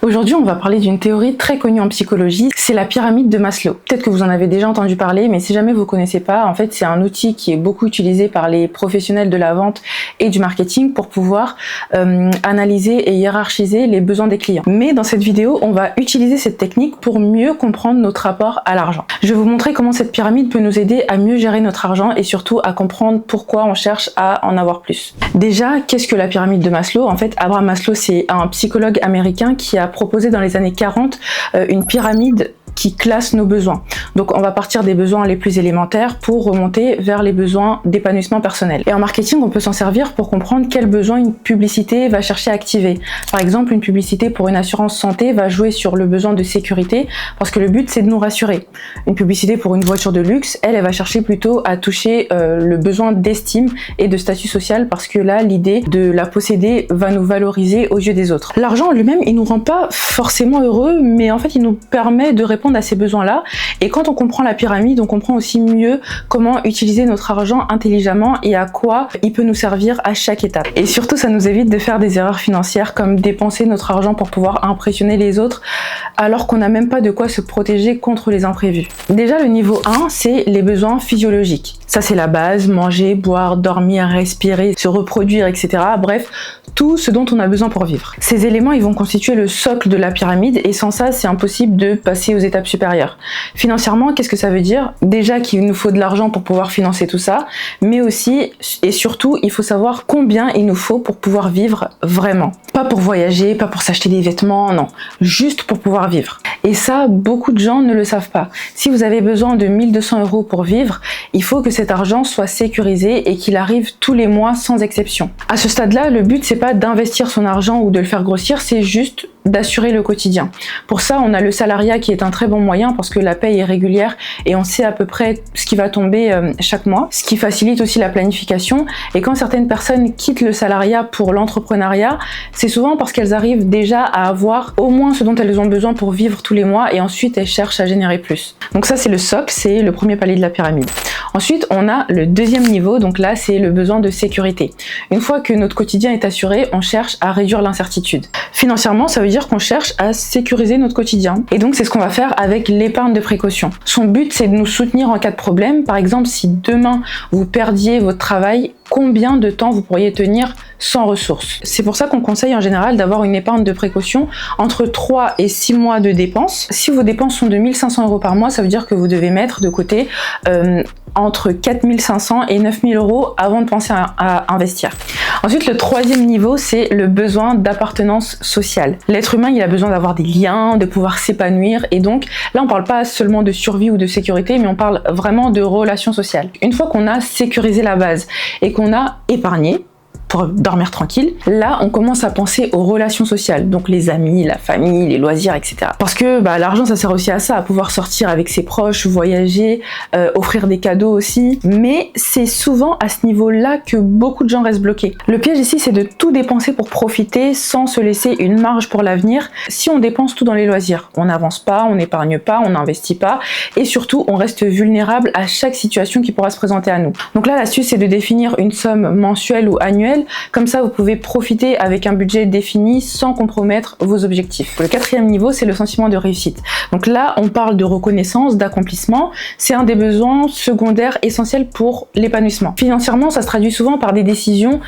Aujourd'hui, on va parler d'une théorie très connue en psychologie, c'est la pyramide de Maslow. Peut-être que vous en avez déjà entendu parler, mais si jamais vous ne connaissez pas, en fait, c'est un outil qui est beaucoup utilisé par les professionnels de la vente et du marketing pour pouvoir analyser et hiérarchiser les besoins des clients. Mais dans cette vidéo, on va utiliser cette technique pour mieux comprendre notre rapport à l'argent. Je vais vous montrer comment cette pyramide peut nous aider à mieux gérer notre argent et surtout à comprendre pourquoi on cherche à en avoir plus. Déjà, qu'est-ce que la pyramide de Maslow? En fait, Abraham Maslow, c'est un psychologue américain qui a proposé dans les années 40 une pyramide qui classe nos besoins. Donc on va partir des besoins les plus élémentaires pour remonter vers les besoins d'épanouissement personnel. Et en marketing, on peut s'en servir pour comprendre quels besoins une publicité va chercher à activer. Par exemple, une publicité pour une assurance santé va jouer sur le besoin de sécurité parce que le but c'est de nous rassurer. Une publicité pour une voiture de luxe, elle va chercher plutôt à toucher le besoin d'estime et de statut social parce que là, l'idée de la posséder va nous valoriser aux yeux des autres. L'argent lui-même, il nous rend pas forcément heureux, mais en fait, il nous permet de répondre à ces besoins-là. Et quand on comprend la pyramide, on comprend aussi mieux comment utiliser notre argent intelligemment et à quoi il peut nous servir à chaque étape. Et surtout, ça nous évite de faire des erreurs financières comme dépenser notre argent pour pouvoir impressionner les autres alors qu'on n'a même pas de quoi se protéger contre les imprévus. Déjà, le niveau 1, c'est les besoins physiologiques. Ça, c'est la base, manger, boire, dormir, respirer, se reproduire, etc. Bref, tout ce dont on a besoin pour vivre. Ces éléments, ils vont constituer le socle de la pyramide et sans ça, c'est impossible de passer aux étapes supérieures. Financièrement, qu'est-ce que ça veut dire? Déjà qu'il nous faut de l'argent pour pouvoir financer tout ça, mais aussi et surtout, il faut savoir combien il nous faut pour pouvoir vivre vraiment. Pas pour voyager, pas pour s'acheter des vêtements, non. Juste pour pouvoir vivre. Et ça, beaucoup de gens ne le savent pas. Si vous avez besoin de 1200 € pour vivre, il faut que cet argent soit sécurisé et qu'il arrive tous les mois sans exception. À ce stade-là, le but c'est pas d'investir son argent ou de le faire grossir, c'est juste d'assurer le quotidien. Pour ça, on a le salariat qui est un très bon moyen parce que la paye est régulière et on sait à peu près ce qui va tomber chaque mois, ce qui facilite aussi la planification. Et quand certaines personnes quittent le salariat pour l'entrepreneuriat, c'est souvent parce qu'elles arrivent déjà à avoir au moins ce dont elles ont besoin pour vivre tous les mois et ensuite elles cherchent à générer plus. Donc ça, c'est le socle, c'est le premier palier de la pyramide. Ensuite, on a le deuxième niveau, donc là, c'est le besoin de sécurité. Une fois que notre quotidien est assuré, on cherche à réduire l'incertitude. Financièrement, ça veut dire qu'on cherche à sécuriser notre quotidien. Et donc, c'est ce qu'on va faire avec l'épargne de précaution. Son but, c'est de nous soutenir en cas de problème. Par exemple, si demain, vous perdiez votre travail, combien de temps vous pourriez tenir sans ressources? C'est pour ça qu'on conseille en général d'avoir une épargne de précaution entre 3 et 6 mois de dépenses. Si vos dépenses sont de 1500 € par mois, ça veut dire que vous devez mettre de côté entre 4500 et 9000 € avant de penser à investir. Ensuite, le troisième niveau, c'est le besoin d'appartenance sociale. L'être humain, il a besoin d'avoir des liens, de pouvoir s'épanouir et donc là, on parle pas seulement de survie ou de sécurité, mais on parle vraiment de relations sociales. Une fois qu'on a sécurisé la base et qu'on a épargné, pour dormir tranquille, là on commence à penser aux relations sociales, donc les amis, la famille, les loisirs, etc. Parce que l'argent ça sert aussi à ça, à pouvoir sortir avec ses proches, voyager, offrir des cadeaux aussi, mais c'est souvent à ce niveau-là que beaucoup de gens restent bloqués. Le piège ici c'est de tout dépenser pour profiter sans se laisser une marge pour l'avenir. Si on dépense tout dans les loisirs, on n'avance pas, on n'épargne pas, on n'investit pas et surtout on reste vulnérable à chaque situation qui pourra se présenter à nous. Donc là l'astuce c'est de définir une somme mensuelle ou annuelle. Comme ça, vous pouvez profiter avec un budget défini sans compromettre vos objectifs. Le quatrième niveau, c'est le sentiment de réussite. Donc là, on parle de reconnaissance, d'accomplissement. C'est un des besoins secondaires essentiels pour l'épanouissement. Financièrement, ça se traduit souvent par des décisions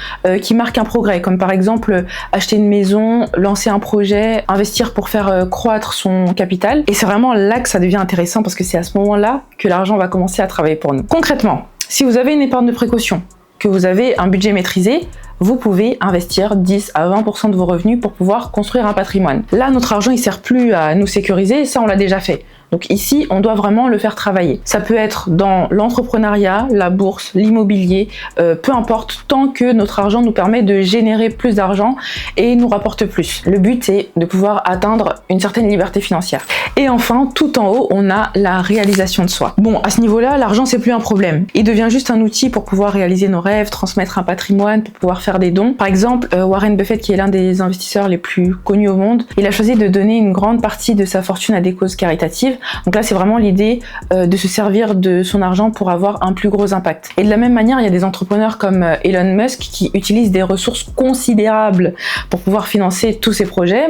qui marquent un progrès, comme par exemple acheter une maison, lancer un projet, investir pour faire croître son capital. Et c'est vraiment là que ça devient intéressant parce que c'est à ce moment-là que l'argent va commencer à travailler pour nous. Concrètement, si vous avez une épargne de précaution, que vous avez un budget maîtrisé, vous pouvez investir 10 à 20% de vos revenus pour pouvoir construire un patrimoine. Là, notre argent, il sert plus à nous sécuriser, ça on l'a déjà fait. Donc ici, on doit vraiment le faire travailler. Ça peut être dans l'entrepreneuriat, la bourse, l'immobilier, peu importe, tant que notre argent nous permet de générer plus d'argent et nous rapporte plus. Le but, c'est de pouvoir atteindre une certaine liberté financière. Et enfin, tout en haut, on a la réalisation de soi. Bon, à ce niveau-là, l'argent, c'est plus un problème. Il devient juste un outil pour pouvoir réaliser nos rêves, transmettre un patrimoine, pour pouvoir faire des dons. Par exemple, Warren Buffett, qui est l'un des investisseurs les plus connus au monde, il a choisi de donner une grande partie de sa fortune à des causes caritatives. Donc là, c'est vraiment l'idée de se servir de son argent pour avoir un plus gros impact. Et de la même manière, il y a des entrepreneurs comme Elon Musk qui utilisent des ressources considérables pour pouvoir financer tous ces projets.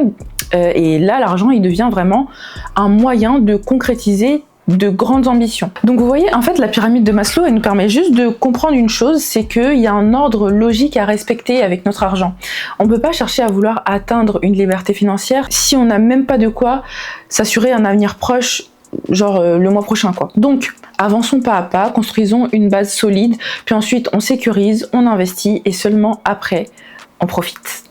Et là, l'argent, il devient vraiment un moyen de concrétiser de grandes ambitions. Donc vous voyez, en fait, la pyramide de Maslow, elle nous permet juste de comprendre une chose, c'est qu'il y a un ordre logique à respecter avec notre argent. On peut pas chercher à vouloir atteindre une liberté financière si on n'a même pas de quoi s'assurer un avenir proche, genre le mois prochain, quoi. Donc, avançons pas à pas, construisons une base solide, puis ensuite on sécurise, on investit, et seulement après, on profite.